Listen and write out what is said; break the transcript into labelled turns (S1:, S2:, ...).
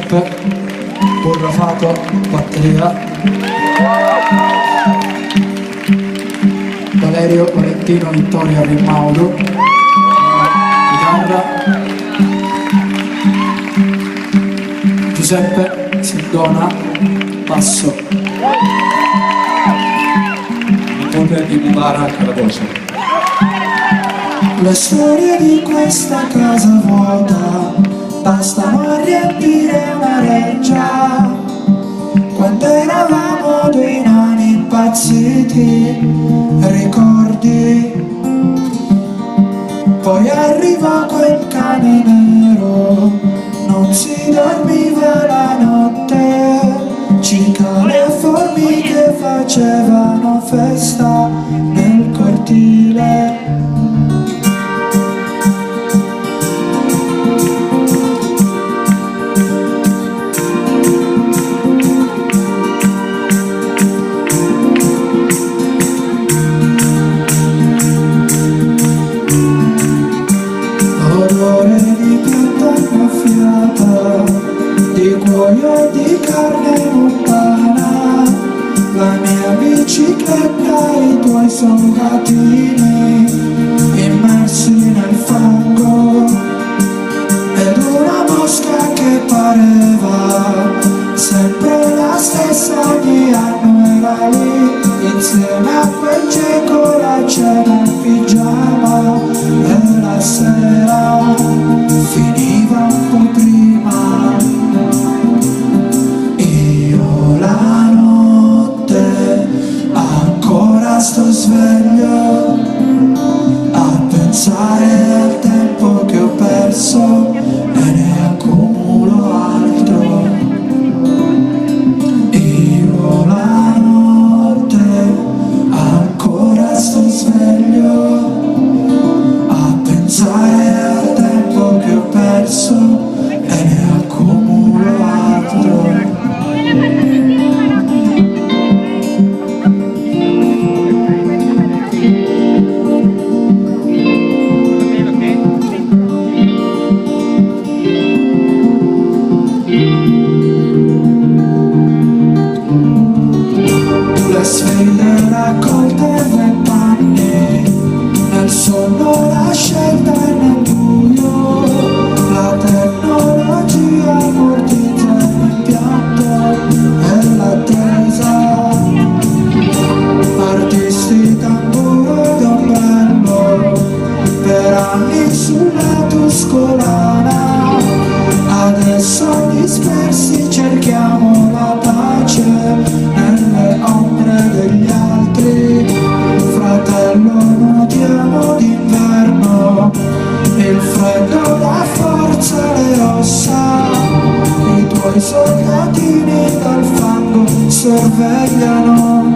S1: Giuseppe, Borrafato, batteria, Valerio, Valentino, Vittoria, Rimaudo, chitarra, Giuseppe, Sindona, basso,
S2: nipote di Mubarak alla voce.
S3: Le storie di questa casa vuota bastano a riempire una reggia. Quando eravamo dei nani impazziti, ricordi? Poi arrivò quel cane nero, non si dormiva la notte. Cicale e formiche facevano festa nel cortile. Odore di pianta annaffiata, di cuoio di carne montana, la mia bicicletta e i tuoi soldatini immersi nel fango, ed una mosca che pareva sempre la stessa ogni anno era lì, insieme a quel cieco la cena in pigiama, e la sera finiva un po' prima. Io la notte ancora sto sveglio a pensare al tempo che ho perso e ne accumulo altro. Io la notte ancora sto sveglio a pensare al tempo che ho perso e ne accumulo altro. Le sfide raccolte nei panni, nel sonno la scelta e nel buio, la tecnologia ammortizza l'impianto e l'attesa. Artisti tamburo ed ombrello, per anni sulla tuscolana, adesso dispersi cerchiamo la pace nelle ombre degli altri. Fratello, nuotiamo d'inverno, il freddo dà forza alle ossa, i tuoi soldatini dal fango sorvegliano.